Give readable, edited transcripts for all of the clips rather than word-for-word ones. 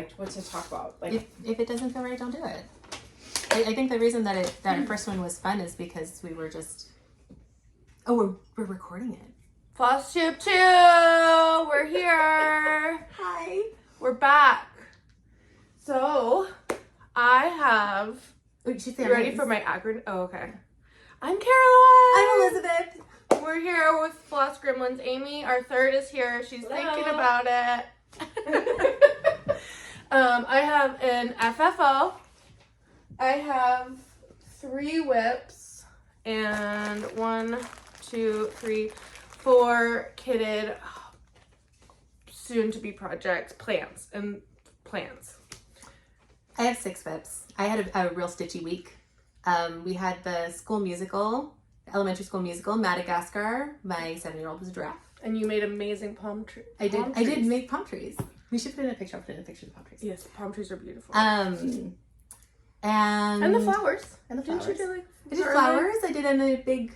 like what to talk about. Like if it doesn't feel right, don't do it. I think the reason that our first one was fun is because we were just we're recording it. FlossTube 2! We're here! Hi! We're back. So, I have... Wait, she's You ready for my acronym? Oh, okay. I'm Caroline! I'm Elizabeth! We're here with Floss Gremlins. Amy, our third, is here. She's thinking about it. I have an FFO. I have 3 whips and 1, 2, 3, 4 kitted soon-to-be projects, plans. I have 6 whips. I had a real stitchy week. We had the school musical, elementary school musical, Madagascar. My 7-year-old was a giraffe. And you made amazing palm trees. I did make palm trees. We should put in a picture. I'll put in a picture of the palm trees. Yes, palm trees are beautiful. And the flowers. And the flowers. Didn't you do like I did flowers. I did in a big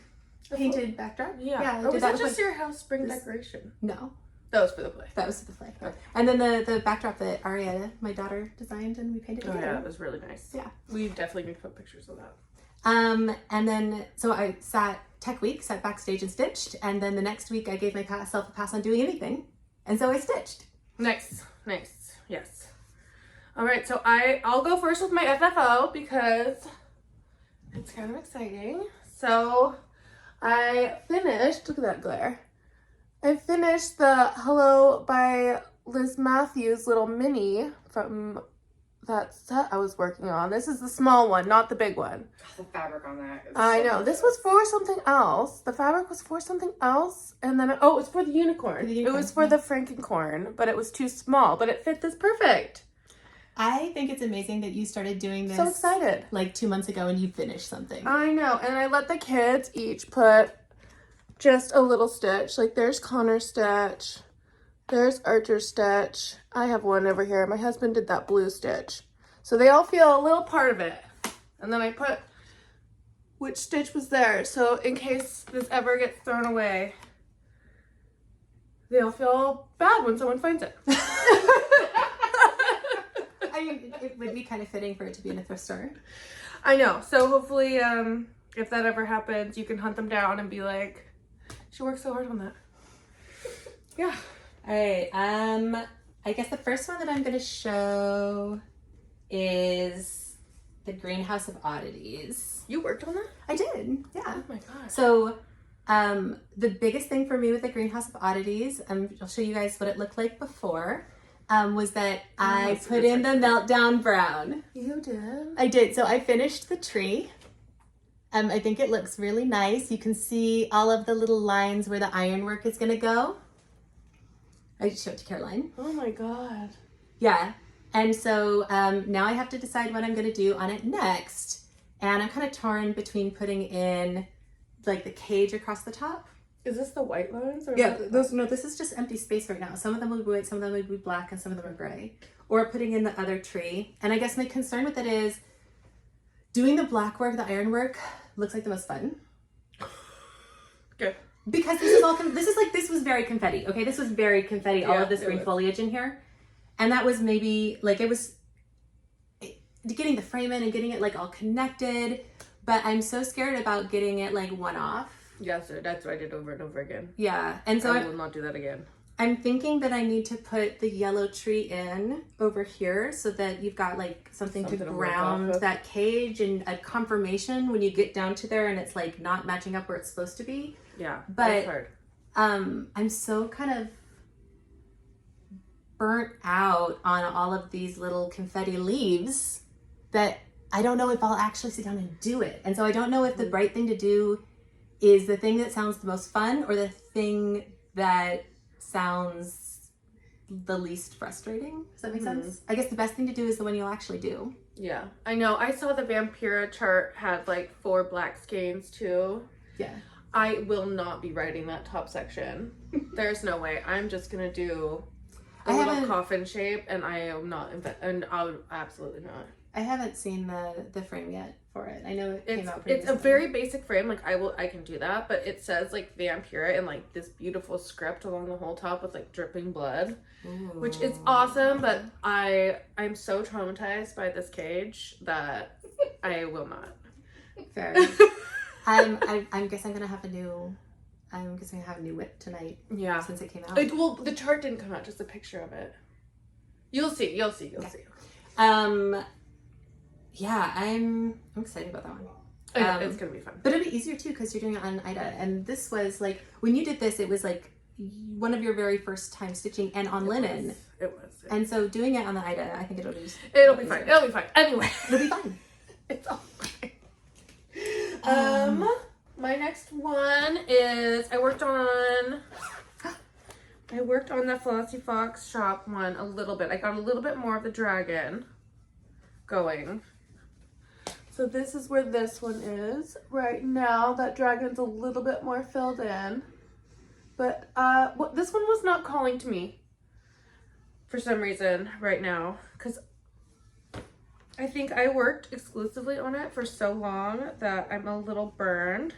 painted backdrop. Yeah. I Was did that just your house spring decoration? No. That was for the play. That was for the play. Oh. And then the backdrop that Aida, my daughter, designed and we painted together. Oh yeah, it was really nice. Yeah. We definitely need to put pictures of that. And then, so I sat backstage and stitched. And then the next week I gave myself a pass on doing anything. And so I stitched. Nice. Yes. All right, so I'll go first with my FFO because it's kind of exciting. So I finished, look at that glare. I finished the Hello by Liz Mathews little mini from that set I was working on. This is the small one, not the big one. the fabric on that. I know. This was for something else. The fabric was for something else. And then, oh, it was for the unicorn. It was for the Frankencorn, but it was too small. But it fit this perfect. I think it's amazing that you started doing this. So excited. Like 2 months ago and you finished something. I know. And I let the kids each put just a little stitch. Like there's Connor's stitch. There's Archer's stitch. I have one over here. My husband did that blue stitch. So they all feel a little part of it. And then I put which stitch was there. So in case this ever gets thrown away, they'll feel bad when someone finds it. I mean, it would be kind of fitting for it to be in a thrift store. I know. So hopefully, if that ever happens, you can hunt them down and be like, she worked so hard on that. Yeah. All right. I guess the first one that I'm going to show is the Greenhouse of Oddities. You worked on that? I did. Yeah. Oh my god. So, the biggest thing for me with the Greenhouse of Oddities, I'll show you guys what it looked like before, was that I put in the Meltdown Brown. You did? I did. So I finished the tree. I think it looks really nice. You can see all of the little lines where the ironwork is going to go. I just showed it to Caroline. Oh my god. Yeah. And so now I have to decide what I'm going to do on it next. And I'm kind of torn between putting in like the cage across the top. Is this the white lines? Or Yeah, this is just empty space right now. Some of them will be white, some of them will be black, and some of them are gray. Or putting in the other tree. And I guess my concern with it is doing the black work, the iron work, looks like the most fun. Good. Because this was very confetti. Okay, this was very confetti, all of this green foliage in here. And that was maybe, like, it was getting the frame in and getting it, like, all connected. But I'm so scared about getting it, like, one off. Yeah, so that's what I did over and over again. Yeah, and so I will not do that again. I'm thinking that I need to put the yellow tree in over here so that you've got, like, something to ground that cage and a confirmation when you get down to there and it's, like, not matching up where it's supposed to be. Yeah, but that's hard. I'm so kind of burnt out on all of these little confetti leaves that I don't know if I'll actually sit down and do it. And so I don't know if the right thing to do is the thing that sounds the most fun or the thing that sounds the least frustrating. Does that make sense? I guess the best thing to do is the one you'll actually do. Yeah, I know. I saw the Vampira chart had like 4 black skeins too. Yeah. I will not be writing that top section. There's no way. I'm just gonna do a little coffin shape, and I am not, and I'll absolutely not. I haven't seen the frame yet for it. I know it came out pretty It's a recently. very basic frame. Like I can do that, but it says like Vampira and like this beautiful script along the whole top with like dripping blood, which is awesome. But I'm so traumatized by this cage that I will not. Fair. I guess I'm gonna have a new. I'm guessing I have a new WIP tonight. Yeah. Since it came out. Well, the chart didn't come out, just a picture of it. You'll see. You'll see. Yeah, I'm excited about that one. It's gonna be fun. But it'll be easier too because you're doing it on Aida, and this was like when you did this, it was like one of your very first time stitching and on linen. It was. And so doing it on the Aida, I think it'll be fine. It'll be fine. Anyway, it'll be fun. It's all fine. My next one is I worked on the Flossy Fox shop one a little bit. I got a little bit more of the dragon going. So this is where this one is right now. That dragon's a little bit more filled in. But this one was not calling to me for some reason right now. Because I think I worked exclusively on it for so long that I'm a little burned.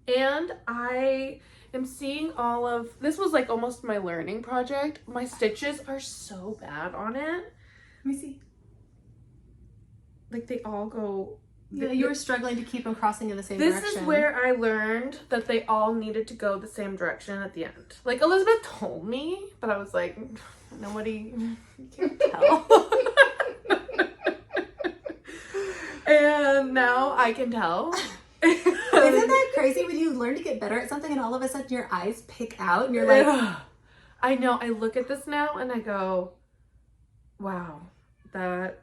And I am seeing all of, this was like almost my learning project. My stitches are so bad on it. Let me see. Like they all go. Yeah, you were struggling to keep them crossing in the same direction. This is where I learned that they all needed to go the same direction at the end. Like Elizabeth told me, but I was like, nobody can tell. And now I can tell. Isn't that crazy when you learn to get better at something and all of a sudden your eyes pick out and you're like, I know. I look at this now and I go, wow, that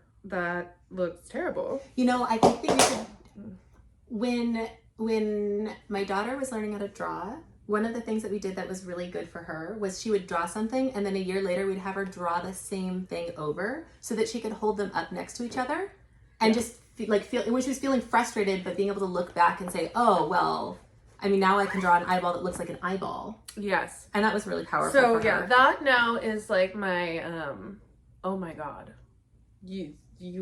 looks terrible. You know, I think that you should, when my daughter was learning how to draw, one of the things that we did that was really good for her was she would draw something and then a year later we'd have her draw the same thing over so that she could hold them up next to each other and just feel when she was feeling frustrated, but being able to look back and say, oh, well, I mean, now I can draw an eyeball that looks like an eyeball. Yes. And that was really powerful So for yeah, her. that now is like my, oh my God, you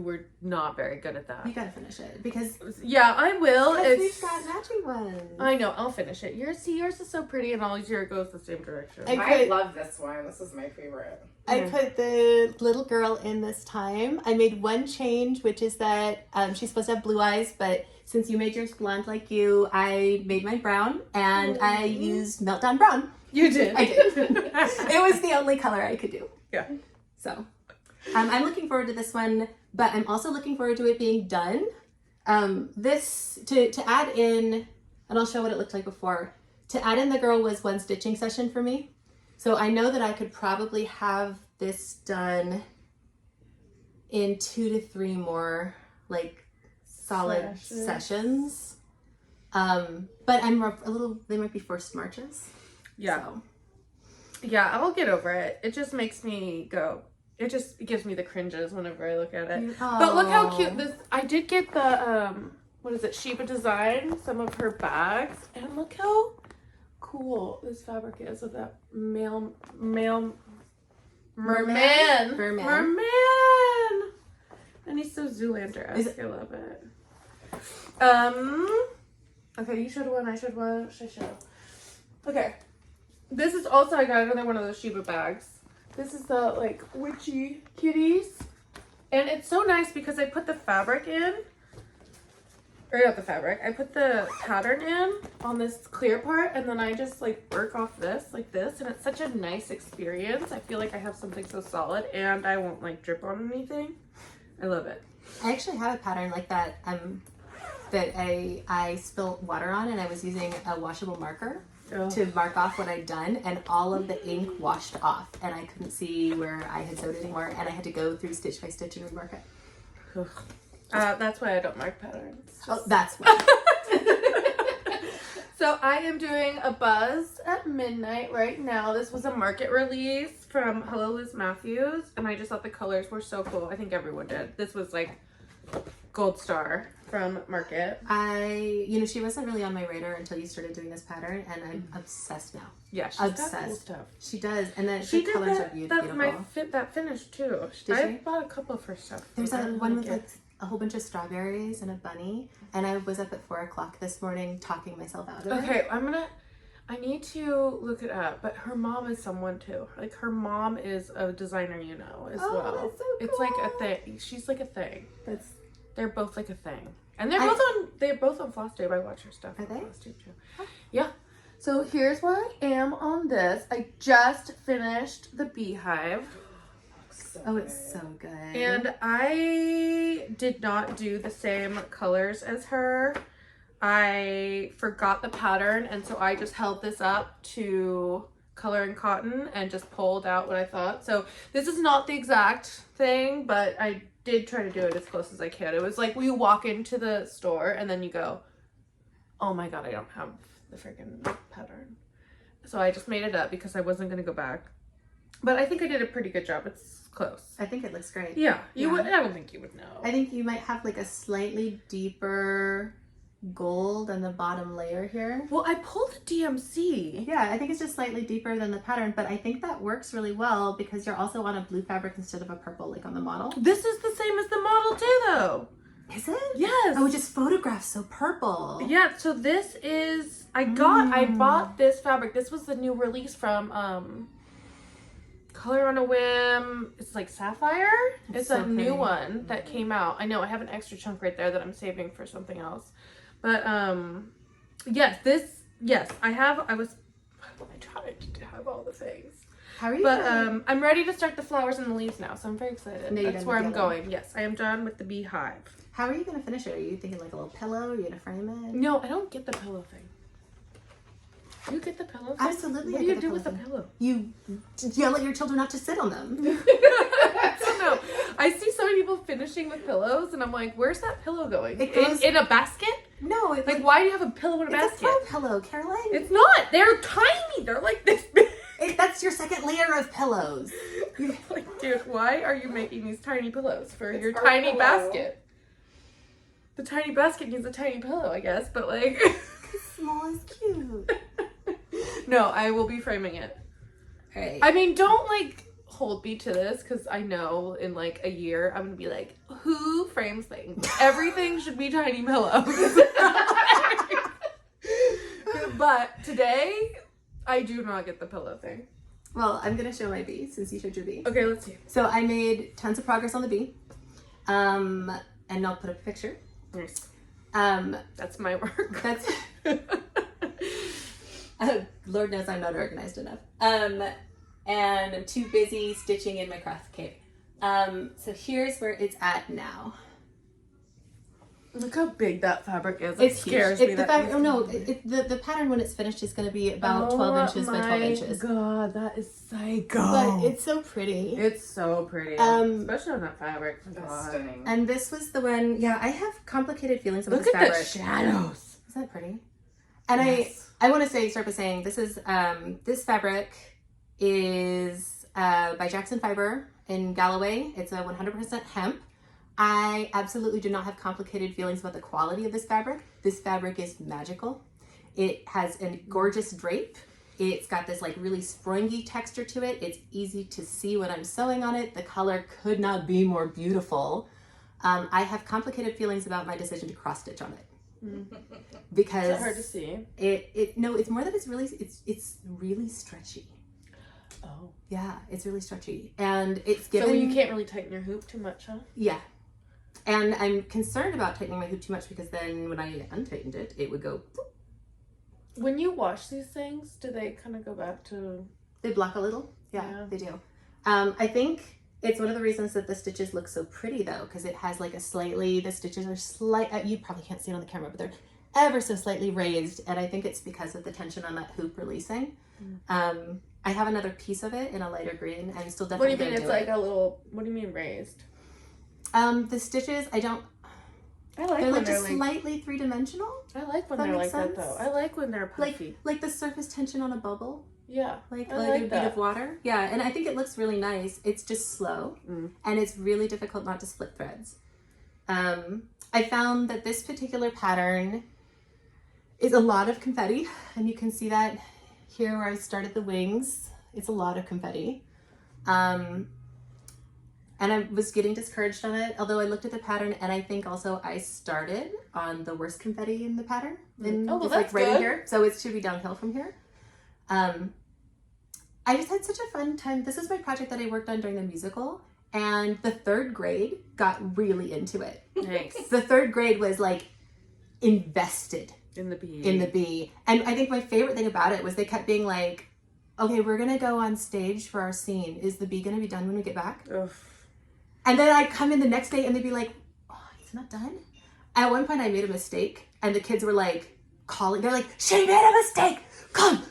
were not very good at that. You gotta finish it because yeah, I will. we've got matching ones. I know, I'll finish it. Yours is so pretty and all yours goes the same direction. I love this one. This is my favorite. I put the little girl in this time. I made one change, which is that she's supposed to have blue eyes, but since you made yours blonde like you, I made mine brown, and I used Meltdown Brown. You did. I did. It was the only color I could do. Yeah. So I'm looking forward to this one, but I'm also looking forward to it being done. This, to add in, and I'll show what it looked like before, to add in the girl was one stitching session for me. So I know that I could probably have this done in 2 to 3 more like solid sessions. But I'm a little, they might be forced marches. Yeah. So. Yeah, I'll get over it. It just makes me go. It just gives me the cringes whenever I look at it. But look how cute this, I did get the, what is it, Sheba Design, some of her bags. And look how cool this fabric is with that merman. And he's so Zoolander-esque. I love it. Okay, you showed one, I showed one. Should I show? Okay. This is also, I got another one of those Sheba bags. This is the like witchy kitties. And it's so nice because I put the fabric in. Or not the fabric. I put the pattern in on this clear part and then I just like work off this like this. And it's such a nice experience. I feel like I have something so solid and I won't like drip on anything. I love it. I actually have a pattern like that that I spilled water on and I was using a washable marker to mark off what I'd done and all of the ink washed off and I couldn't see where I had sewed anymore and I had to go through stitch by stitch and remark it. That's why I don't mark patterns. Oh, that's why. So I am doing Abuzz at Midnight right now. This was a market release from Hello Liz Mathews and I just thought the colors were so cool. I think everyone did. This was like Gold Star from Market. She wasn't really on my radar until you started doing this pattern, and I'm obsessed now. Yeah, she's obsessed. got cool stuff. She does, and then She the did colors that, are beautiful. that finish too. Did I she? bought a couple of her stuff. There's one with like a whole bunch of strawberries and a bunny, and I was up at 4 o'clock this morning talking myself out of it. Okay, I need to look it up, but her mom is someone too. Like, her mom is a designer, as well. That's so It's like a cool. thing. She's like a thing. That's They're both like a thing. And they're both on FlossTube. I watch her stuff Are on they? FlossTube too. Yeah. So here's where I am on this. I just finished the Beehive. it's so good. And I did not do the same colors as her. I forgot the pattern, and so I just held this up to color and cotton and just pulled out what I thought. So this is not the exact thing, but I did try to do it as close as I can. It was like you walk into the store and then you go, oh my god, I don't have the freaking pattern. So I just made it up because I wasn't going to go back. But I think I did a pretty good job. It's close. I think it looks great. Yeah, you Yeah. would. I don't think you would know. I think you might have like a slightly deeper gold on the bottom layer here. Well, I pulled a DMC. Yeah, I think it's just slightly deeper than the pattern, but I think that works really well because you're also on a blue fabric instead of a purple like on the model. This is the same as the model too, though. Is it? Yes. Oh, it just photographs so purple. Yeah, so this is, I bought this fabric. This was the new release from Color on a Whim. It's like Sapphire. It's so a new pretty. one that came out. I know I have an extra chunk right there that I'm saving for something else. But yes, I tried to have all the things. How are you? But I'm ready to start the flowers and the leaves now, so I'm very excited. No, you're That's done where with I'm the other going. Yes, I am done with the Beehive. How are you gonna finish it? Are you thinking like a little pillow? Are you gonna frame it? No, I don't get the pillow thing. You get the pillow thing? Absolutely, What I do you get the do with the pillow pillow? You yell at your children not to sit on them. I don't know. I see so many people finishing with pillows, and I'm like, where's that pillow going? It goes- in a basket? No, it's Like, why do you have a pillow in a it's basket? a throw pillow, Caroline. It's not. They're tiny. They're like this big. That's your second layer of pillows. Like, dude, why are you making these tiny pillows for It's your our tiny pillow. basket? The tiny basket needs a tiny pillow, I guess, but like... Small is cute. No, I will be framing it. All right. I mean, don't like hold me to this, because I know in like a year I'm gonna be like, who frames things? Everything should be tiny pillows. But today, I do not get the pillow thing. Well, I'm gonna show my bee since you showed your bee. Okay, let's see. So I made tons of progress on the bee, and I'll put up a picture. Nice. Um, That's my work. that's Lord knows I'm not organized enough. And I'm too busy stitching in my craft cape. So here's where it's at now. Look how big that fabric is. It's It scares huge. me. The pattern when it's finished is going to be about 12 inches by 12 inches. Oh my god, that is psycho. But it's so pretty. It's so pretty. Especially on that fabric. Oh my That's god. stunning. And this was the one, yeah, I have complicated feelings about Look this at fabric. the shadows. Isn't that pretty? And Yes. I want to start by saying this is, this fabric is by Jackson Fiber in Galloway. It's a 100% hemp. I absolutely do not have complicated feelings about the quality of this fabric. This fabric is magical. It has a gorgeous drape. It's got this like really springy texture to it. It's easy to see when I'm sewing on it. The color could not be more beautiful. I have complicated feelings about my decision to cross stitch on it. Because Is it hard to see? it's more that it's really stretchy. Oh. Yeah, it's really stretchy. And it's given... So you can't really tighten your hoop too much, huh? Yeah. And I'm concerned about tightening my hoop too much because then when I untightened it, it would go... Boop. When you wash these things, do they kind of go back to... They block a little. Yeah, they do. I think it's one of the reasons that the stitches look so pretty though, because it has like a slightly... The stitches are slight... You probably can't see it on the camera, but they're ever so slightly raised. And I think it's because of the tension on that hoop releasing. I have another piece of it in a lighter green. I'm still definitely What do you mean it's like a little... What do you mean raised? The stitches, I like when they're they're just like... slightly three-dimensional. I like when That they're makes like that sense. though. I like when they're puffy. Like the surface tension on a bubble. Yeah. Like I a like bit that. of water. Yeah, and I think it looks really nice. It's just slow. And it's really difficult not to split threads. I found that this particular pattern is a lot of confetti, and you can see that here where I started the wings. It's a lot of confetti. And I was getting discouraged on it, although I looked at the pattern, and I think also I started on the worst confetti in the pattern. Oh, well, it's that's like right good. in here, so it should be downhill from here. I just had such a fun time. This is my project that I worked on during the musical, and the 3rd grade got really into it. Nice. The 3rd grade was like invested In the bee. in the bee. And I think my favorite thing about it was they kept being like, okay, we're gonna go on stage for our scene. Is the bee gonna be done when we get back? Ugh. And then I'd come in the next day and they'd be like, oh, it's not done? At one point I made a mistake and the kids were like calling, they're like, she made a mistake! Come!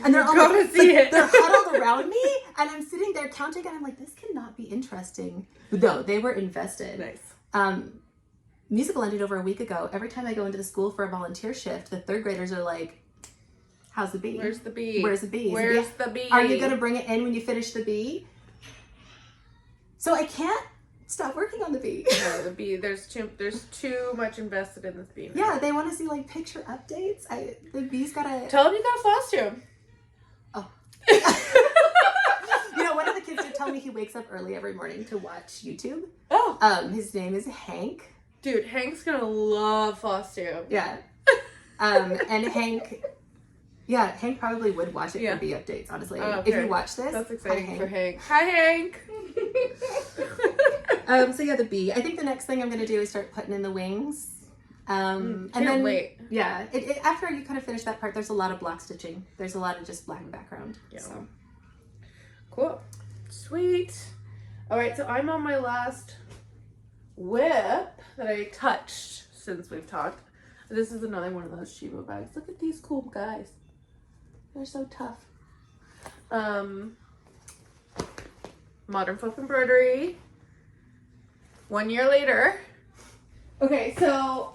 And they're all like, they're huddled around me and I'm sitting there counting and I'm like, this cannot be interesting. No, they were invested. Nice. Musical ended over a week ago. Every time I go into the school for a volunteer shift, the 3rd graders are like, how's the bee? Where's the bee? Where's the bee? Where's the bee? Are you going to bring it in when you finish the bee? So I can't stop working on the bee. No, the bee. There's too much invested in this bee. Now. Yeah, they want to see like picture updates. The bee's got to... Tell them you got a FlossTube. Oh. You know, one of the kids did tell me he wakes up early every morning to watch YouTube. Oh. His name is Hank. Dude, Hank's gonna love FlossTube. Yeah. And Hank... Yeah, Hank probably would watch it for bee updates, honestly. Oh, okay. If you watch this... That's exciting hi, for Hank. Hi, Hank! So yeah, the bee. I think the next thing I'm going to do is start putting in the wings. And can't then, wait. Yeah, after you kind of finish that part, there's a lot of block stitching. There's a lot of just black background. Yeah. So. Cool. Sweet. All right, so I'm on my last WIP that I touched since we've talked. This is another one of those Chibo bags. Look at these cool guys. They're so tough. Modern Fluff Embroidery. 1 year later. Okay, so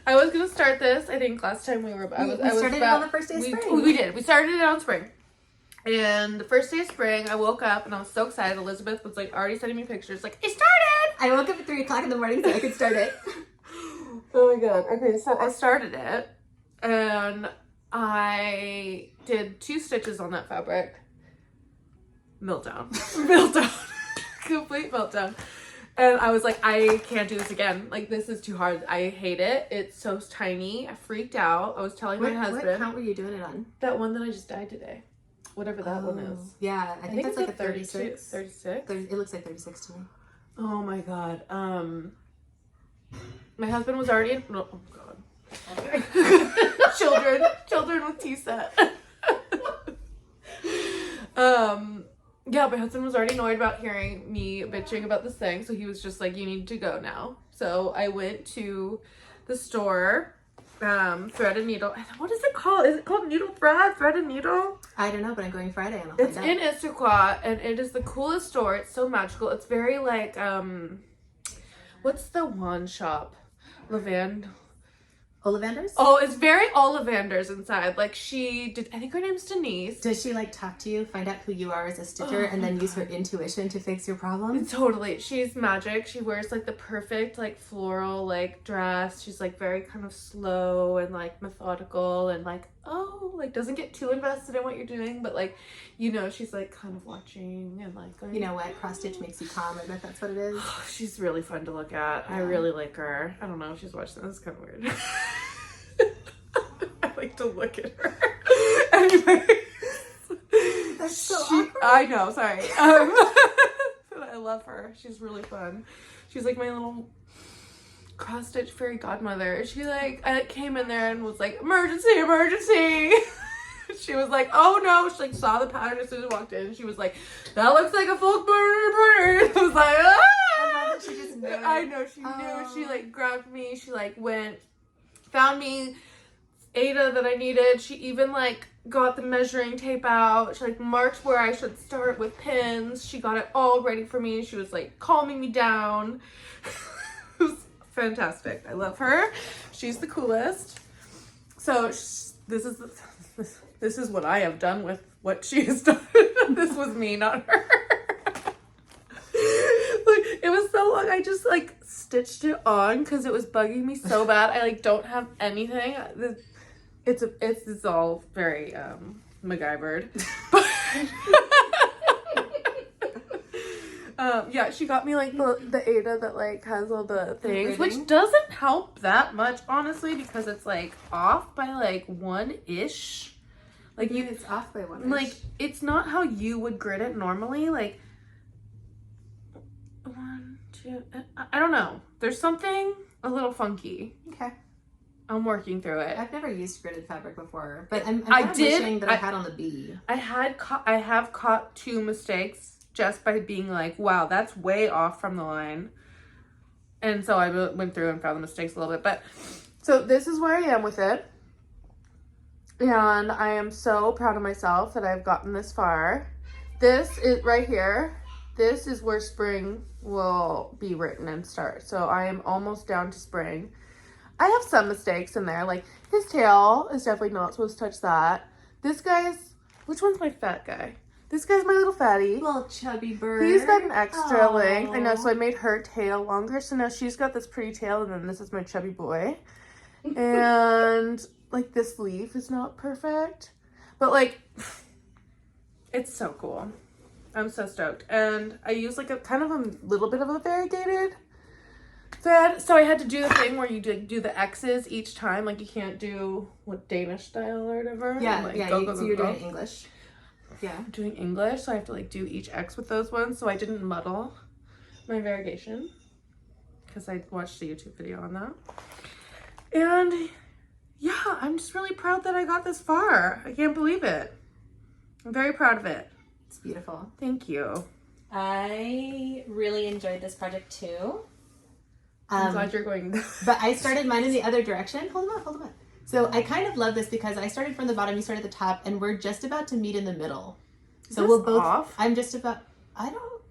I was gonna start this. I think last time we started it on the first day of spring. We did. We started it on spring. And the first day of spring, I woke up and I was so excited. Elizabeth was like already sending me pictures, like, it started! I woke up at 3 o'clock in the morning so I could start it. Oh my god. Okay, so I started it and I did 2 stitches on that fabric. Meltdown. Meltdown. Complete meltdown. And I was like, I can't do this again. Like, this is too hard. I hate it. It's so tiny. I freaked out. I was telling my husband. What count were you doing it on? That one that I just dyed today. Whatever that one is. Yeah, I think that's like a 36. 36. It looks like 36 to me. Oh my god. My husband was already in... Oh god. Children with tea set. Yeah, my husband was already annoyed about hearing me bitching about this thing, so he was just like, you need to go now. So I went to the store, Thread and Needle. What is it called? Is it called Needle Thread? Thread and Needle? I don't know, but I'm going Friday and I'll It's find out. in Issaquah, and it is the coolest store. It's so magical. It's very like, what's the wand shop? Ollivanders? Oh, it's very Ollivanders inside. Like I think her name's Denise. Does she like talk to you, find out who you are as a stitcher, and then use her intuition to fix your problem? Totally. She's magic. She wears like the perfect like floral like dress. She's like very kind of slow and like methodical and like, doesn't get too invested in what you're doing, but like, you know, she's like kind of watching and like going, you know what? Cross stitch makes you calm. I bet that's what it is. She's really fun to look at. Yeah. I really like her. I don't know if she's watching this. It's kind of weird. I like to look at her. Anyway. That's so awkward. I know, sorry. But I love her. She's really fun. She's like my little cross-stitch fairy godmother. She like, I came in there and was like, emergency, emergency. She was like, oh no. She like saw the pattern as soon as I walked in. She was like, that looks like a folk embroidery. I was like, ah! I love that she just knew. I know, she knew. She like grabbed me. She like went, found me Aida that I needed. She even like got the measuring tape out. She like marked where I should start with pins. She got it all ready for me. She was like calming me down. It was fantastic. I love her. She's the coolest. So this is what I have done with what she has done. This was me, not her. Like, it was so long. vlog, I just like stitched it on because it was bugging me so bad. I like don't have anything. It's all very MacGyvered. Yeah, she got me like the Aida that like has all the things, which doesn't help that much honestly because it's like off by like 1-ish. Like it's off by 1-ish. Like it's not how you would grid it normally. Like 1, 2. I don't know. There's something a little funky. Okay. I'm working through it. I've never used gridded fabric before, but I'm kind of wishing that I had on the bee. I have caught 2 mistakes just by being like, wow, that's way off from the line. And so I went through and found the mistakes a little bit. But so this is where I am with it. And I am so proud of myself that I've gotten this far. This is right here. This is where spring will be written and start. So I am almost down to spring. I have some mistakes in there. Like his tail is definitely not supposed to touch that. This guy's, which one's my fat guy? This guy's my little fatty. Little chubby bird. He's got an extra length. I know, so I made her tail longer. So now she's got this pretty tail, and then this is my chubby boy. And like this leaf is not perfect, but like it's so cool. I'm so stoked. And I use like a kind of a little bit of a variegated thread. So I had to do the thing where you do the X's each time. Like you can't do what Danish style or whatever. Yeah, like, yeah. go, So you're doing English. Yeah. I'm doing English, so I have to like do each X with those ones so I didn't muddle my variegation because I watched a YouTube video on that. And yeah, I'm just really proud that I got this far. I can't believe it. I'm very proud of it. It's beautiful. Thank you. I really enjoyed this project too. I'm glad you're going. But I started mine in the other direction. Hold them up. So I kind of love this because I started from the bottom, you started at the top, and we're just about to meet in the middle. So we'll both. Off? I'm just about. I don't.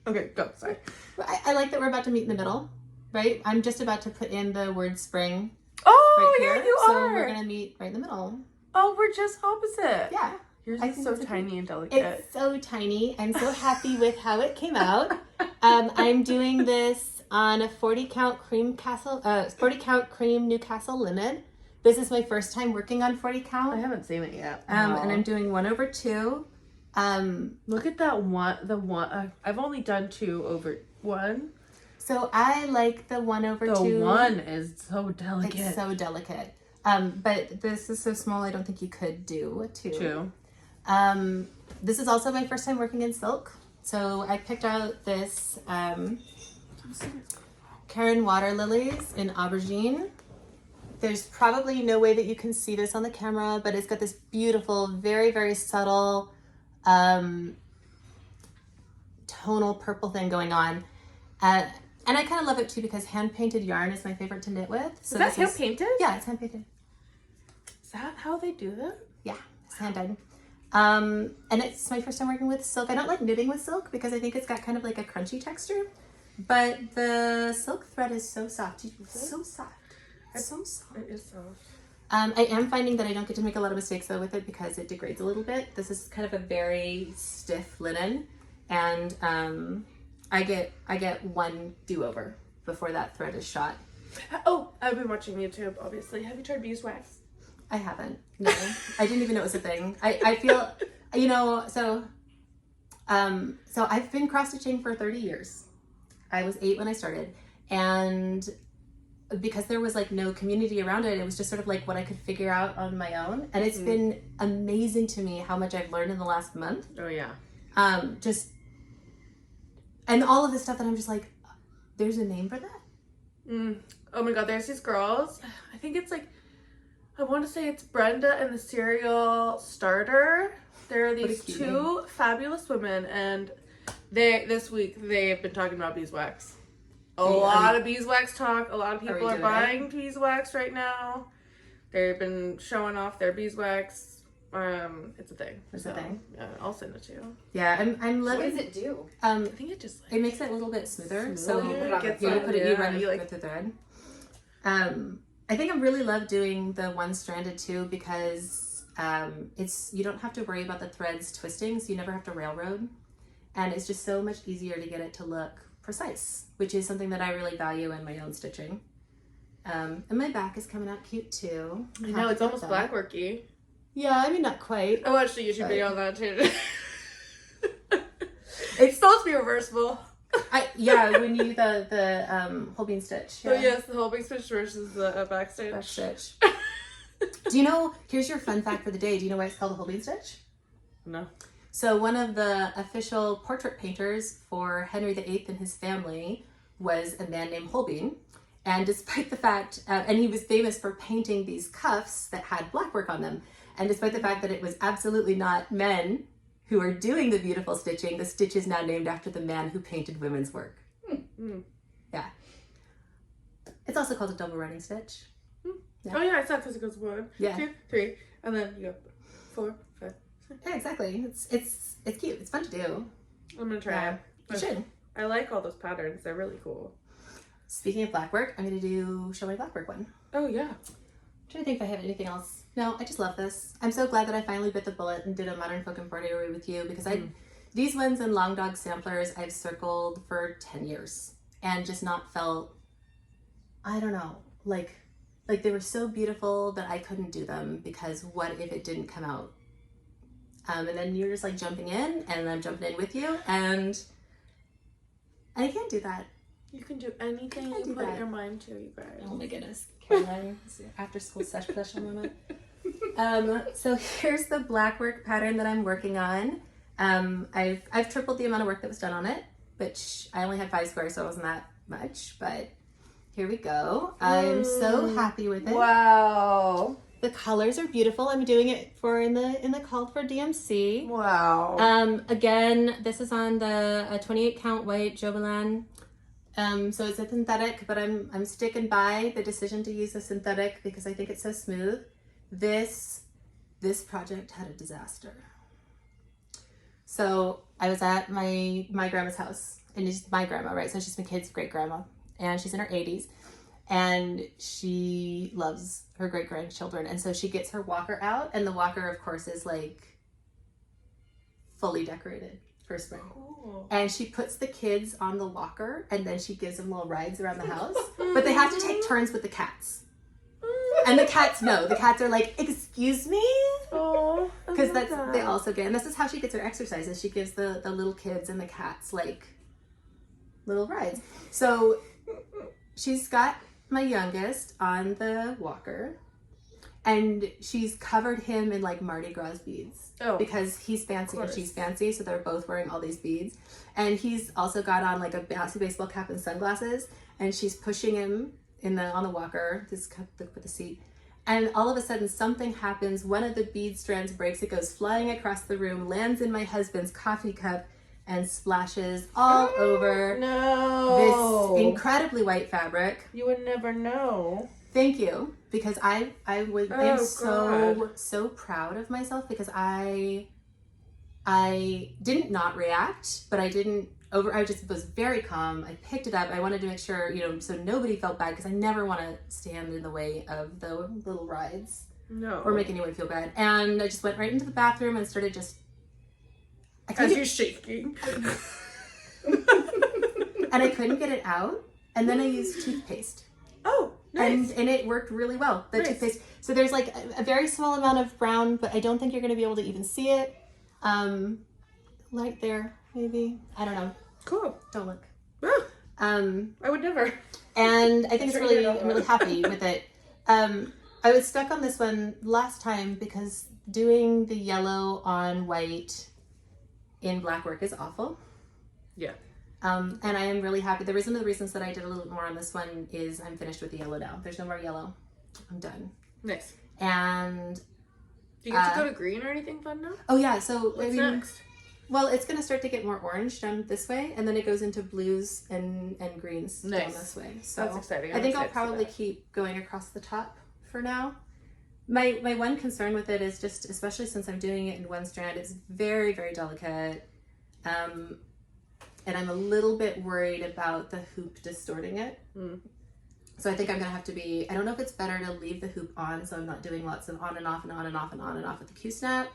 Okay, go. Sorry. I like that we're about to meet in the middle, right? I'm just about to put in the word spring. Oh, right yeah, here. you so are. We're gonna meet right in the middle. Oh, we're just opposite. Yeah. Yours I is think so it's tiny and delicate. It's so tiny. I'm so happy with how it came out. I'm doing this on a 40 count cream Newcastle linen. This is my first time working on 40 count. I haven't seen it yet. And I'm doing 1/2. Look at that one. The one I've only done 2/1. So I like the 1/2. The one is so delicate. It's so delicate. But this is so small. I don't think you could do a 2. This is also my first time working in silk. So I picked out this Karen Water Lilies in Aubergine. There's probably no way that you can see this on the camera, but it's got this beautiful, very, very subtle tonal purple thing going on. And I kind of love it too because hand-painted yarn is my favorite to knit with. So is that hand-painted? Yeah, it's hand-painted. Is that how they do that? Yeah, it's hand-dyed. And it's my first time working with silk. I don't like knitting with silk because I think it's got kind of like a crunchy texture. But the silk thread is so soft. So soft. It's so soft. It is soft. I am finding that I don't get to make a lot of mistakes though with it because it degrades a little bit. This is kind of a very stiff linen, and I get one do-over before that thread is shot. Oh, I've been watching YouTube, obviously. Have you tried beeswax? I haven't. No, I didn't even know it was a thing. I feel, so I've been cross-stitching for 30 years. I was 8 when I started, and because there was like no community around it, it was just sort of like what I could figure out on my own. And it's been amazing to me how much I've learned in the last month. Oh yeah. And all of this stuff that I'm just like, there's a name for that? Oh my god, there's these girls. I think it's like, I want to say it's Brenda and the Serial Starter. There are these 2 fabulous women, and this week they've been talking about beeswax. A lot of beeswax talk. A lot of people are buying beeswax right now. They've been showing off their beeswax. It's a thing. It's a thing. Yeah, I'll send it to you. Yeah, I'm loving. What does it do? I think it just it makes it a little bit smoother. So you run with the thread. I think I really love doing the one-stranded too because you don't have to worry about the threads twisting, so you never have to railroad. And it's just so much easier to get it to look precise, which is something that I really value in my own stitching. And my back is coming out cute too. I know, it's almost blackworky. Yeah, I mean, not quite. I watched a YouTube video on that too. It's supposed to be reversible. When you the whole bean stitch. Yeah. Oh yes, the whole bean stitch versus the back stitch. Back stitch. Do you know, here's your fun fact for the day. Do you know why it's called a whole bean stitch? No. So one of the official portrait painters for Henry VIII and his family was a man named Holbein. And despite the fact, and he was famous for painting these cuffs that had blackwork on them. And despite the fact that it was absolutely not men who are doing the beautiful stitching, the stitch is now named after the man who painted women's work. Yeah. It's also called a double running stitch. Yeah. Oh yeah, I saw it because it goes 1, 2, 3, and then you go 4, 5, 6. Yeah, exactly. It's cute. It's fun to do. I'm gonna try it. You should. I like all those patterns. They're really cool. Speaking of blackwork, I'm gonna show my blackwork one. Oh yeah. I'm trying to think if I have anything else. No, I just love this. I'm so glad that I finally bit the bullet and did a modern folk embroidery with you, because these ones and Long Dog samplers I've circled for 10 years and just not felt, I don't know, like they were so beautiful that I couldn't do them because what if it didn't come out? And then you're just like jumping in and I'm jumping in with you, and I can't do that. You can do anything you put your mind to, you guys. Oh my goodness, Caroline, after school special moment. So here's the blackwork pattern that I'm working on. I've tripled the amount of work that was done on it, which I only had 5 squares, so it wasn't that much, but here we go. I'm so happy with it. Wow. The colors are beautiful. I'm doing it in the called for DMC. Wow. Again, this is on the 28 count white Jobelan. So it's a synthetic, but I'm sticking by the decision to use a synthetic because I think it's so smooth. This project had a disaster. So I was at my grandma's house, and it's my grandma, right? So she's my kid's great grandma, and she's in her 80s, and she loves her great grandchildren. And so she gets her walker out, and the walker, of course, is like fully decorated for spring. Cool. And she puts the kids on the walker, and then she gives them little rides around the house, but they have to take turns with the cats. And the cats know. The cats are like, excuse me? Oh, because they also get, and this is how she gets her exercises. She gives the little kids and the cats like little rides. So she's got my youngest on the walker, and she's covered him in like Mardi Gras beads. Oh, because he's fancy and she's fancy, so they're both wearing all these beads. And he's also got on like a bouncy baseball cap and sunglasses, and she's pushing him on the walker, this cup with the seat. And all of a sudden something happens. One of the bead strands breaks. It goes flying across the room, lands in my husband's coffee cup, and splashes all over this incredibly white fabric. You would never know. Thank you, because I am so proud of myself, because I didn't not react, but I just was very calm. I picked it up. I wanted to make sure, so nobody felt bad, because I never want to stand in the way of the little rides. No. Or make anyone feel bad. And I just went right into the bathroom and started as you're shaking. And I couldn't get it out. And then I used toothpaste. Oh, nice. And it worked really well, the toothpaste. So there's like a very small amount of brown, but I don't think you're going to be able to even see it. Right there, maybe. I don't know. Cool. Don't look. I would never. And I think I'm really happy with it. I was stuck on this one last time because doing the yellow on white in Blackwork is awful. Yeah. And I am really happy. The reason of the reasons that I did a little bit more on this one is I'm finished with the yellow now. There's no more yellow. I'm done. Nice. And do you get to go to green or anything fun now? Oh yeah, so what's next? Well, it's gonna start to get more orange down this way, and then it goes into blues and greens down this way. So that's exciting. I think I'll probably keep going across the top for now. My one concern with it is just, especially since I'm doing it in one strand, it's very, very delicate. And I'm a little bit worried about the hoop distorting it. So I think I'm gonna have to be, I don't know if it's better to leave the hoop on so I'm not doing lots of on and off and on and off and on and off with the Q-snap,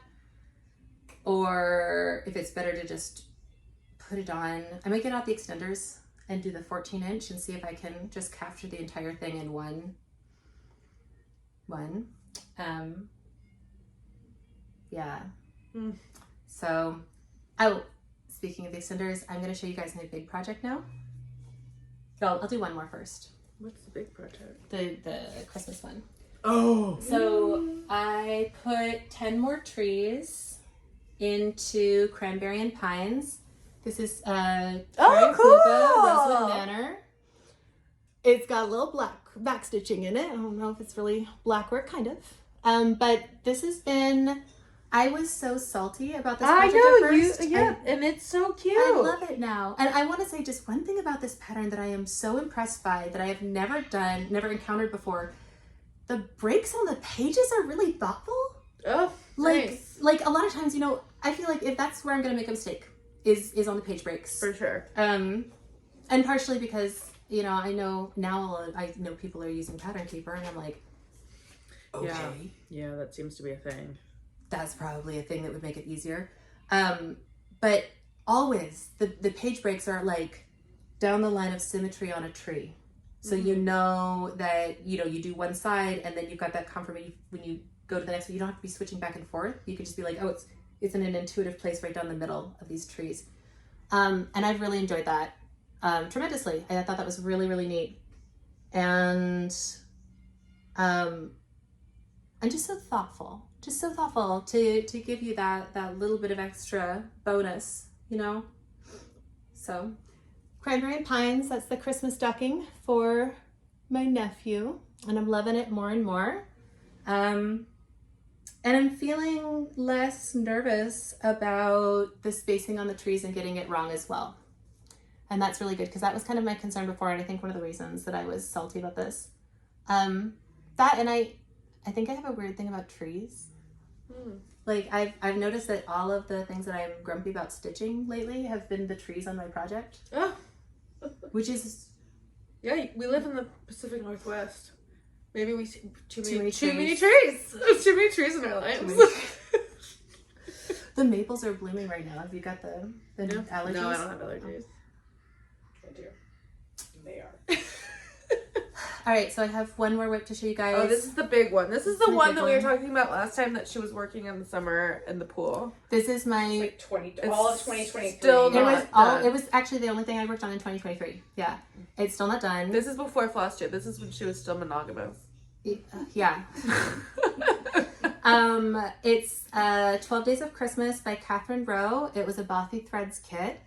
or if it's better to just put it on. I might get out the extenders and do the 14-inch and see if I can just capture the entire thing in one. Yeah. So, oh, speaking of the extenders, I'm going to show you guys my big project now. Oh, I'll do one more first. What's the big project? The Christmas one. Oh. So I put 10 more trees into Cranberry and Pines. This is Kluba, Rosewood Manor. It's got a little black back stitching in it. I don't know if it's really blackwork, kind of. But this has been, I was so salty about this project at first. And it's so cute. I love it now. And I want to say just one thing about this pattern that I am so impressed by, that I have never encountered before. The breaks on the pages are really thoughtful. Oh, nice. Like a lot of times, you know, I feel like if that's where I'm going to make a mistake is on the page breaks. For sure. And partially because, you know, I know people are using Pattern Keeper and I'm like, okay. Yeah, that seems to be a thing. That's probably a thing that would make it easier. But always the page breaks are like down the line of symmetry on a tree. So you know that, you know, you do one side and then you've got that confirmation when you go to the next one. You don't have to be switching back and forth. You could just be like, oh, it's in an intuitive place right down the middle of these trees. And I've really enjoyed that tremendously. I thought that was really, really neat. And just so thoughtful. Just so thoughtful to give you that little bit of extra bonus, you know? So, Cranberry and Pines, that's the Christmas stocking for my nephew. And I'm loving it more and more. And I'm feeling less nervous about the spacing on the trees and getting it wrong as well. And that's really good because that was kind of my concern before. And I think one of the reasons that I was salty about this. That, and I think I have a weird thing about trees. Like I've noticed that all of the things that I'm grumpy about stitching lately have been the trees on my project. Oh. Which is... Yeah, we live in the Pacific Northwest. Maybe we see too many trees. There's too many trees in our lives. The maples are blooming right now. Have you got the allergies? No, I don't have allergies. I do. They are. All right, so I have one more WIP to show you guys. Oh, this is the big one. This is the one that we were talking about last time that she was working in the summer in the pool. This is my... It's like all of 2023. Still not done. It was actually the only thing I worked on in 2023. Yeah. It's still not done. This is before FlossTube. This is when she was still monogamous. Yeah. It's 12 Days of Christmas by Catherine Rowe. It was a Bothy Threads kit.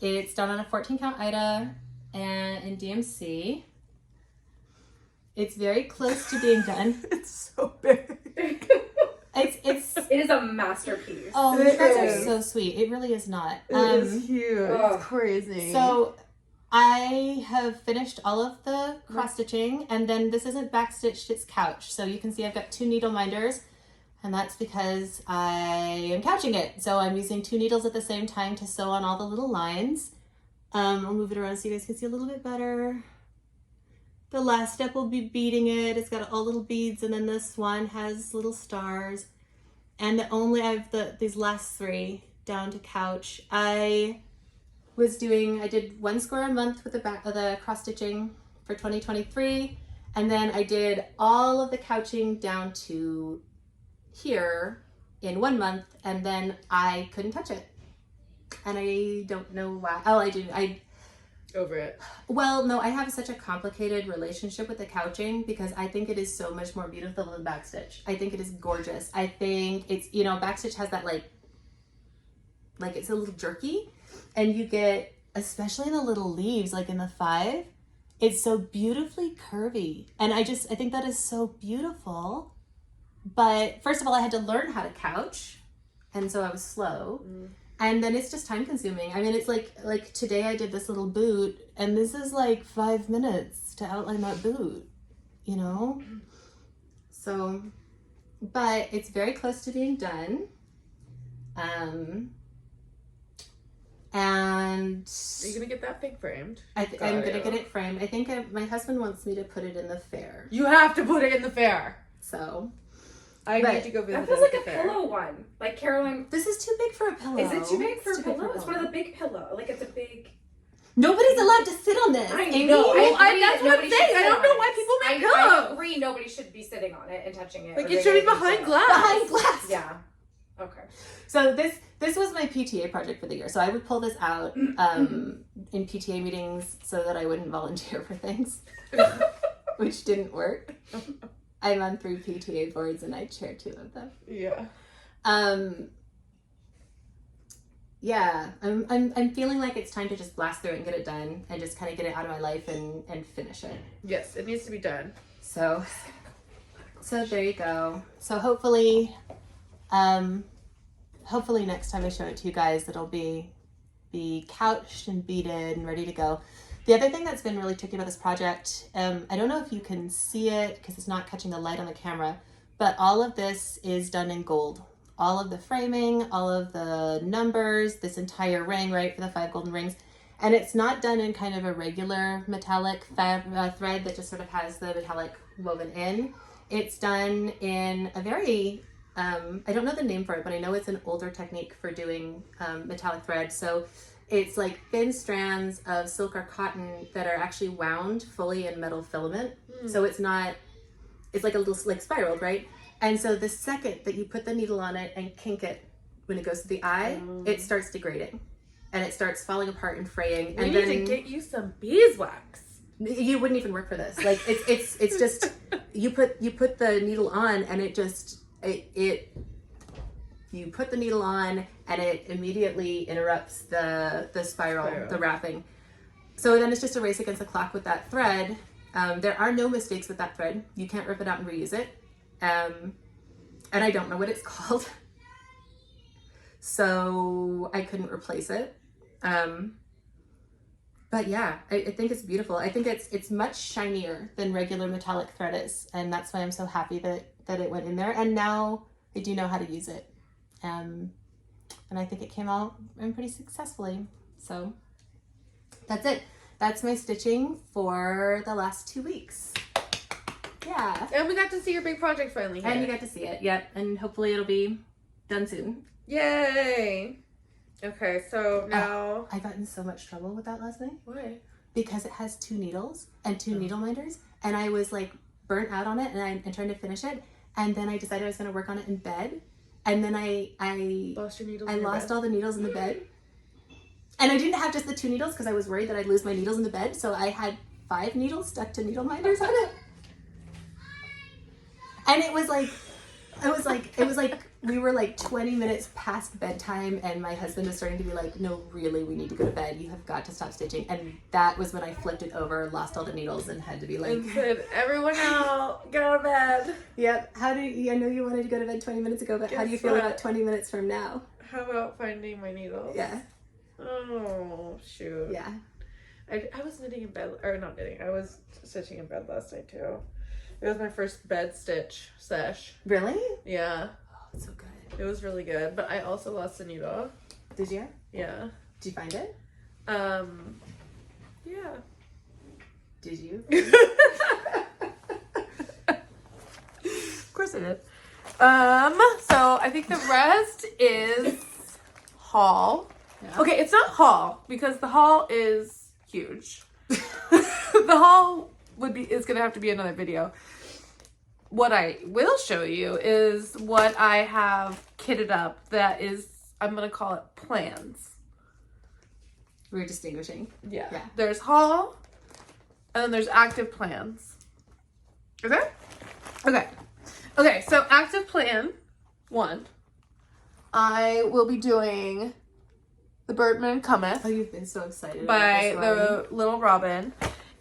It's done on a 14 count Aida and in DMC. It's very close to being done. It's so big. It is a masterpiece. Oh, the threads are so sweet. It really is not. It is huge. It's crazy. So I have finished all of the cross stitching, and then this isn't backstitched, it's couched. So you can see I've got 2 needle minders, and that's because I am couching it. So I'm using 2 needles at the same time to sew on all the little lines. I'll move it around so you guys can see a little bit better. The last step will be beading it. It's got all little beads, and then this one has little stars. And I have these last 3 down to couch. I did 1 square a month with the cross stitching for 2023, and then I did all of the couching down to here in 1 month, and then I couldn't touch it, and I don't know why. Oh, I do. Over it. Well, no, I have such a complicated relationship with the couching because I think it is so much more beautiful than backstitch. I think it is gorgeous. I think it's, you know, backstitch has that like it's a little jerky, and you get, especially in the little leaves, like in the 5, it's so beautifully curvy. And I think that is so beautiful. But first of all, I had to learn how to couch, and so I was slow. And then it's just time consuming. I mean, it's like today I did this little boot, and this is like 5 minutes to outline that boot, you know? So, but it's very close to being done. And are you gonna get that thing framed? I'm gonna get it framed. I think my husband wants me to put it in the fair. You have to put it in the fair. So, I But need to go visit That feels like a fair. pillow one. Like Caroline. This is too big for a pillow. Is it too big for a It's too big pillow? It's one of the big pillow. Like it's a big. Nobody's allowed to sit on this. I Amy. know. Well, I agree that's that what I'm nobody saying. should I sit don't on know it. why people make I pillows. agree. Nobody should be sitting on it and touching it. Like or it doing should be anything behind to it. glass. Behind glass. Yeah. Okay. So this was my PTA project for the year. So I would pull this out in PTA meetings so that I wouldn't volunteer for things, which didn't work. I'm on 3 PTA boards and I chair 2 of them. Yeah. Yeah, I'm feeling like it's time to just blast through it and get it done and just kind of get it out of my life and finish it. Yes, it needs to be done. So there you go. So hopefully next time I show it to you guys, it'll be couched and beaded and ready to go. The other thing that's been really tricky about this project, I don't know if you can see it because it's not catching the light on the camera, but all of this is done in gold. All of the framing, all of the numbers, this entire ring, right, for the 5 golden rings. And it's not done in kind of a regular metallic thread that just sort of has the metallic woven in. It's done in a very, I don't know the name for it, but I know it's an older technique for doing metallic thread. So it's like thin strands of silk or cotton that are actually wound fully in metal filament. So it's not, it's like a little like spiraled, right? And so the second that you put the needle on it and kink it when it goes to the eye, it starts degrading and it starts falling apart and fraying. We and need then to get you some beeswax. you wouldn't even work for this. Like it's just you put the needle on and it just you put the needle on and it immediately interrupts the spiral, the wrapping. So then it's just a race against the clock with that thread. There are no mistakes with that thread. You can't rip it out and reuse it. And I don't know what it's called. So I couldn't replace it. But yeah, I think it's beautiful. I think it's much shinier than regular metallic thread is. And that's why I'm so happy that it went in there. And now I do know how to use it. And I think it came out pretty successfully. So that's it. That's my stitching for the last 2 weeks. Yeah. And we got to see your big project finally. And you got to see it. Yep. And hopefully it'll be done soon. Yay. Okay, so now... I got in so much trouble with that last night. Why? Because it has 2 needles and 2 needle minders. And I was like burnt out on it and trying to finish it. And then I decided I was going to work on it in bed. And then I lost your needles. I lost all the needles in the bed. And I didn't have just the 2 needles because I was worried that I'd lose my needles in the bed. So I had 5 needles stuck to needle minders on it. And it was like we were like 20 minutes past bedtime and my husband was starting to be like, no, really, we need to go to bed. You have got to stop stitching. And that was when I flipped it over, lost all the needles and had to be like... And said, everyone out, go to bed. Yep. I know you wanted to go to bed 20 minutes ago, but how do you feel about 20 minutes from now? How about finding my needles? Yeah. Oh, shoot. Yeah. I was knitting in bed, or not knitting, I was stitching in bed last night too. It was my first bed stitch sesh. Really? Yeah. Oh, it's so good. It was really good, but I also lost a needle. Did you? Yeah. Did you find it? Yeah. Did you? Of course I did. So I think the rest is haul. Yeah. Okay, it's not haul because the haul is huge. The haul is gonna have to be another video. What I will show you is what I have kitted up that is, I'm gonna call it plans. We're distinguishing. Yeah. Yeah. There's haul and then there's active plans. Okay? Okay, so active plan 1. I will be doing The Birdman Cometh. Oh, you've been so excited By about the Little Robin.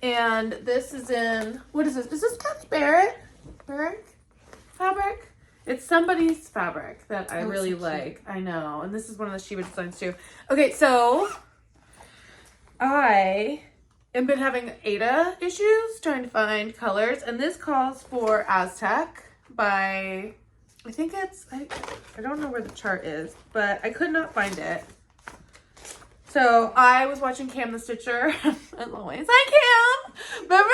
And this is in, what is this? Is this Cranberry fabric? It's somebody's fabric that I really like. I know. And this is one of the Shiba designs too. Okay, so I have been having Aida issues trying to find colors. And this calls for Aztec by, I think it's, I don't know where the chart is, but I could not find it. So I was watching Cam the Stitcher and always, hi Cam! Remember?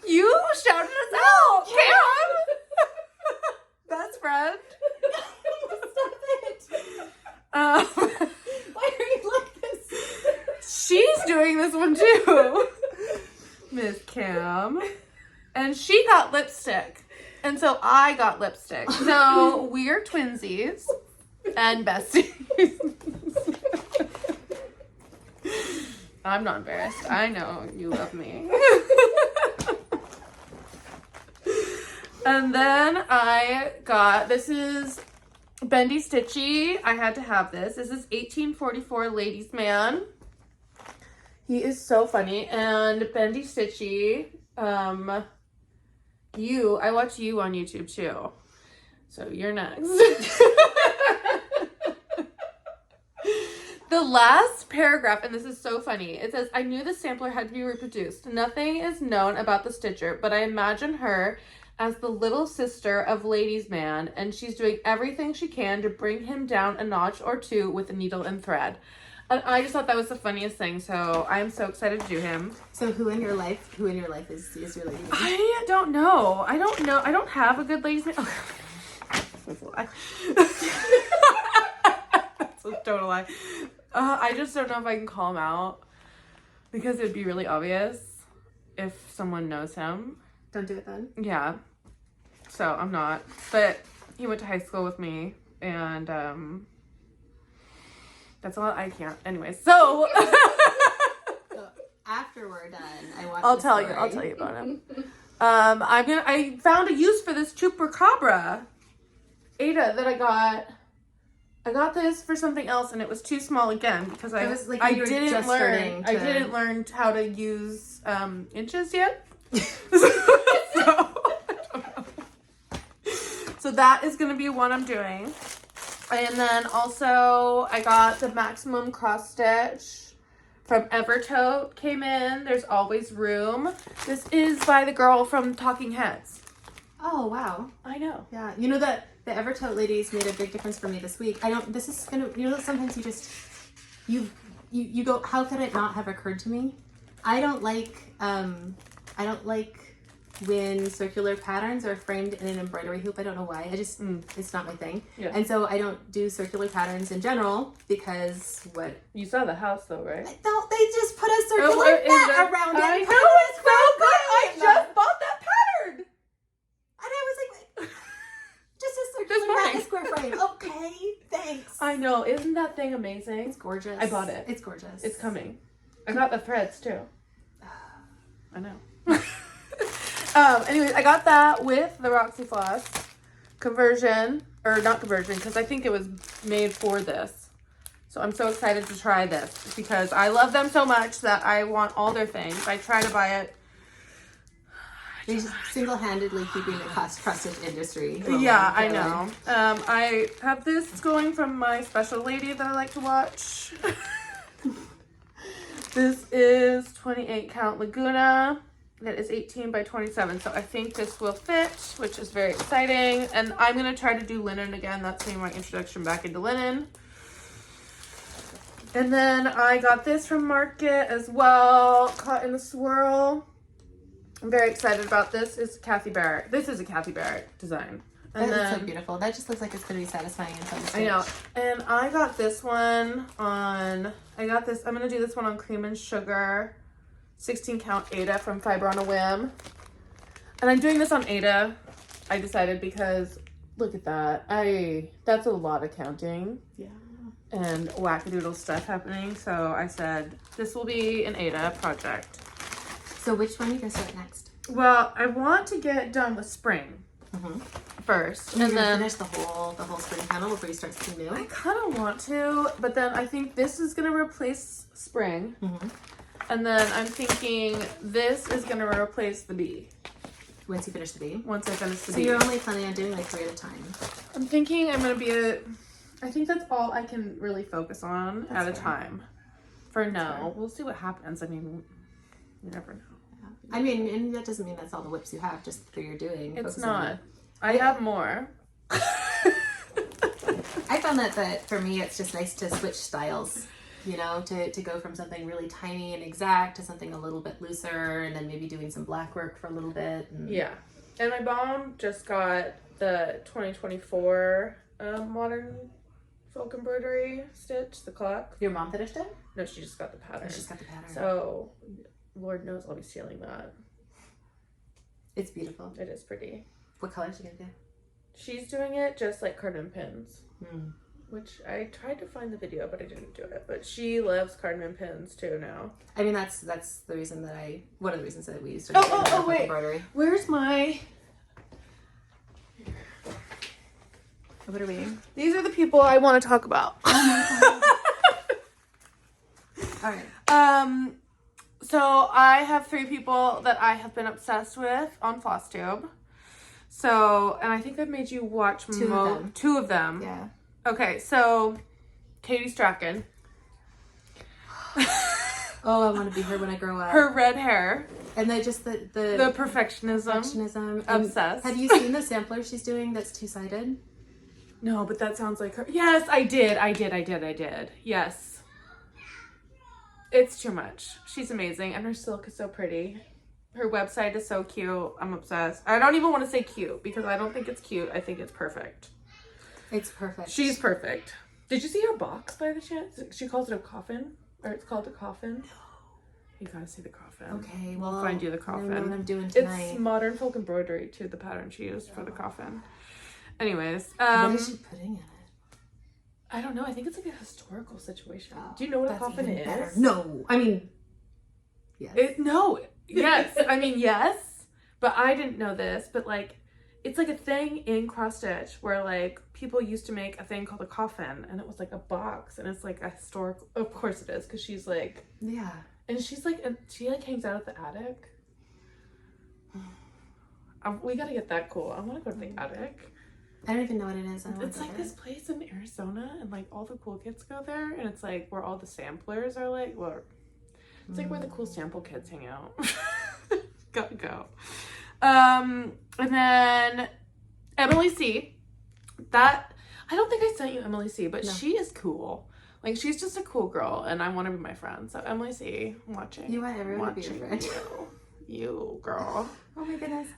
You shouted us out, Cam! best friend. Stop it. Um, Why are you like this? she's doing this one too, Miss Cam. And she got lipstick. And so I got lipstick. So we're twinsies and besties. I'm not embarrassed. I know you love me. And then I got, this is Bendy Stitchy. I had to have this. This is 1844 Ladies Man. He is so funny. And Bendy Stitchy, I watch you on YouTube too. So you're next. The last paragraph, and this is so funny, it says, I knew the sampler had to be reproduced. Nothing is known about the stitcher, but I imagine her as the little sister of Ladies Man, and she's doing everything she can to bring him down a notch or two with a needle and thread. And I just thought that was the funniest thing, so I am so excited to do him. So who in your life is your lady? I don't know. I don't have a good Ladies Man. Oh, that's a lie. That's a total lie. I just don't know if I can call him out because it would be really obvious if someone knows him. Don't do it then. Yeah. So I'm not. But he went to high school with me, and that's all I can't. Anyway, so after we're done, I'll tell you about him. I found a use for this Chupacabro Aida that I got. I got this for something else, and it was too small again because I didn't learn how to use inches yet. So that is going to be what I'm doing. And then also I got the Maximum Cross Stitch from Evertote came in. There's always room. This is by the girl from Talking Heads. Oh, wow. I know. Yeah. You know that the Evertote ladies made a big difference for me this week. Sometimes you go, how could it not have occurred to me? I don't like when circular patterns are framed in an embroidery hoop. I don't know why. It's not my thing. Yeah. And so I don't do circular patterns in general because what? You saw the house though, right? No, they just put a circular mat around it. I know, it's so good. I just bought that pattern. And I was like, just a Just circular mat mine. and square frame. Okay, thanks. I know. Isn't that thing amazing? It's gorgeous. I bought it. It's gorgeous. It's coming. I got the threads too. I know. Anyways, I got that with the Roxy Floss conversion, or not conversion, because I think it was made for this. So I'm so excited to try this because I love them so much that I want all their things. I try to buy it. They're just single-handedly keeping the CrossStitch industry rolling. Yeah, I know. I have this going from my special lady that I like to watch. This is 28 count Laguna. That is 18 by 27. So I think this will fit, which is very exciting. And I'm going to try to do linen again. That's my introduction back into linen. And then I got this from Market as well. Caught in the Swirl. I'm very excited about this. It's Kathy Barrett. This is a Kathy Barrett design. And That looks so beautiful. That just looks like it's going to be satisfying and fun to stitch. I know. And I got this one on, I'm going to do this one on Cream and Sugar. 16 count Aida from Fiber on a Whim. And I'm doing this on Aida, I decided, because look at that. That's a lot of counting. Yeah. And wackadoodle stuff happening. So I said, this will be an Aida project. So which one are you going to start next? Well, I want to get done with spring first. And then then finish the whole spring panel before you start something new? I kind of want to, but then I think this is going to replace spring. And then I'm thinking this is going to replace the bee. Once you finish the bee? Once I finish the So bee. you're only planning on doing like 3 at a time? I'm thinking I'm going to be I think that's all I can really focus on at a time. For now. We'll see what happens. I mean, you never know. I mean, and that doesn't mean that's all the whips you have, just 3 you're doing. It's not. I have more. I found that for me, it's just nice to switch styles. You know, to go from something really tiny and exact to something a little bit looser, and then maybe doing some black work for a little bit. And... Yeah. And my mom just got the 2024 modern folk embroidery stitch, the clock. Your mom finished it? No, she just got the pattern. Oh, she's got the pattern. So, Lord knows I'll be stealing that. It's beautiful. It is pretty. What color is she gonna do? She's doing it just like cardamom pins. Hmm. Which I tried to find the video, but I didn't do it. But she loves cardamom pins too now. I mean, that's the reason that one of the reasons that we used to wait. embroidery. Where's my... What are we? These are the people I want to talk about. All right. So I have 3 people that I have been obsessed with on FlossTube. So, and I think I've made you watch 2 of them. Yeah. Okay, so Katie Strachan. Oh, I want to be her when I grow up. Her red hair. And then just the perfectionism. And Obsessed. Have you seen the sampler she's doing that's two-sided? No, but that sounds like her. Yes, I did. Yes. It's too much. She's amazing. And her silk is so pretty. Her website is so cute. I'm obsessed. I don't even want to say cute because I don't think it's cute. I think it's perfect. It's perfect. She's perfect. Did you see her box by the chance? She calls it a coffin. Or it's called a coffin. No. You gotta see the coffin. Okay, We'll find you the coffin. I know what I'm doing tonight. It's modern folk embroidery too, the pattern she used for the coffin. Anyways. What is she putting in it? I don't know. I think it's like a historical situation. Do you know what a coffin is? Better. No. I mean, yes. No. Yes. I mean, yes. But I didn't know this. But like, it's like a thing in cross-stitch where like people used to make a thing called a coffin. And it was like a box. And it's like a historical. Of course it is. Because she's like. Yeah. And she's like, she like hangs out at the attic. We gotta get that cool. I want to go to the attic. I don't even know what it is. It's like this place in Arizona, and like all the cool kids go there, and it's like where all the samplers are like, well, it's like where the cool sample kids hang out. Gotta go. And then Emily C. That I don't think I sent you Emily C, but she is cool. Like she's just a cool girl, and I want to be my friend. So Emily C, I'm watching. You want everyone to be your friend. You girl. Oh my goodness.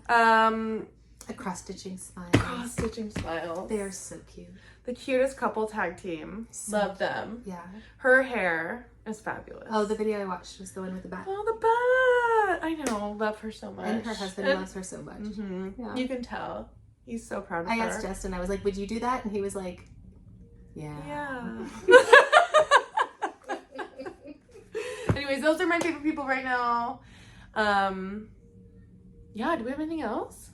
A cross-stitching smile. Cross-stitching smiles. They are so cute. The cutest couple tag team. Love them. Yeah. Her hair is fabulous. Oh, the video I watched was the one with the bat. Oh, the bat. I know. Love her so much. And her husband loves her so much. Mm-hmm. Yeah. You can tell. He's so proud of her. I asked Justin, I was like, would you do that? And he was like, yeah. Yeah. Anyways, those are my favorite people right now. Yeah, do we have anything else?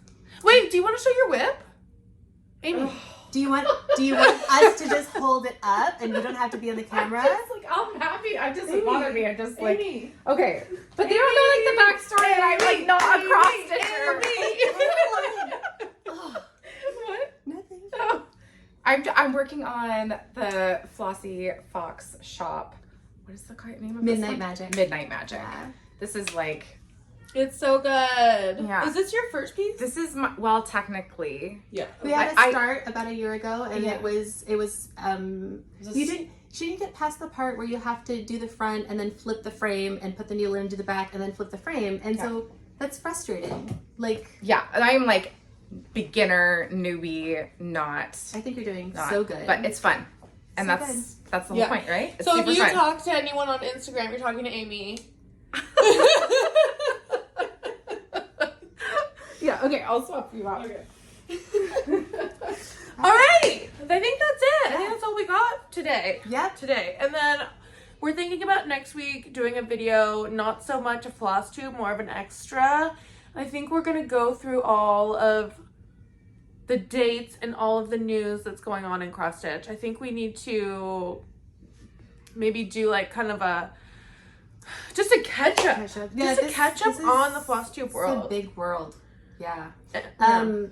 Wait, do you want to show your whip? Amy. Do you want us to just hold it up and you don't have to be on the camera? I'm happy. I just bothered me. I just like Amy. okay, but they don't know like the backstory. And I'm like not a cross stitcher. What? Nothing. Oh. I'm working on the Flossy Fox shop. What is the name of Midnight this one? Magic. Midnight Magic. Yeah. This is like. It's so good. Yeah. Is this your first piece? This is my, well, technically. Yeah. We had a start about a year ago, and Yeah. it was she didn't get past the part where you have to do the front and then flip the frame and put the needle into the back and then flip the frame, and so that's frustrating. Like Yeah, and I'm like beginner, newbie, not. I think you're doing so good, but it's fun, and So that's the whole point, right? It's so if super you fun. talk to anyone on Instagram, you're talking to Amy. Yeah. Okay, I'll swap you out. Okay. All right. I think that's it. I think that's all we got today. Yep. Today. And then we're thinking about next week doing a video, not so much a FlossTube, more of an extra. I think we're going to go through all of the dates and all of the news that's going on in cross stitch. I think we need to maybe do like kind of just a catch up. Yeah, just a catch up on the FlossTube world. It's a big world. Yeah. Yeah. And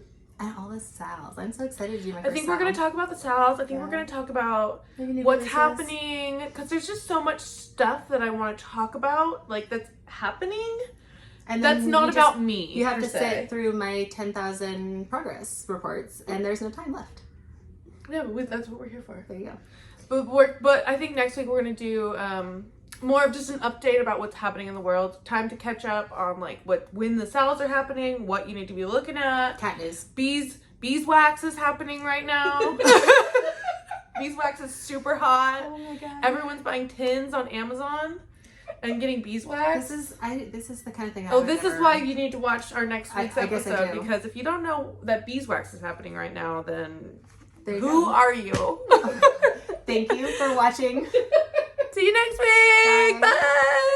all the sales. I'm so excited to do my I first think we're going to talk about the sales. I think we're going to talk about what's happening, because there's just so much stuff that I want to talk about, like that's happening. And that's not about me. You have to sit through my 10,000 progress reports, and there's no time left. Yeah, but that's what we're here for. There you go. But I think next week we're going to do more of just an update about what's happening in the world. Time to catch up on like when the sales are happening, what you need to be looking at. Cat news. Bees Beeswax is happening right now. Beeswax is super hot. Oh my god. Everyone's buying tins on Amazon and getting beeswax. This is the kind of thing I Oh, would this is never- why you need to watch our next week's I guess I episode, do. because if you don't know that beeswax is happening right now, then There you who go. are you? Thank you for watching. See you next week. Bye. Bye.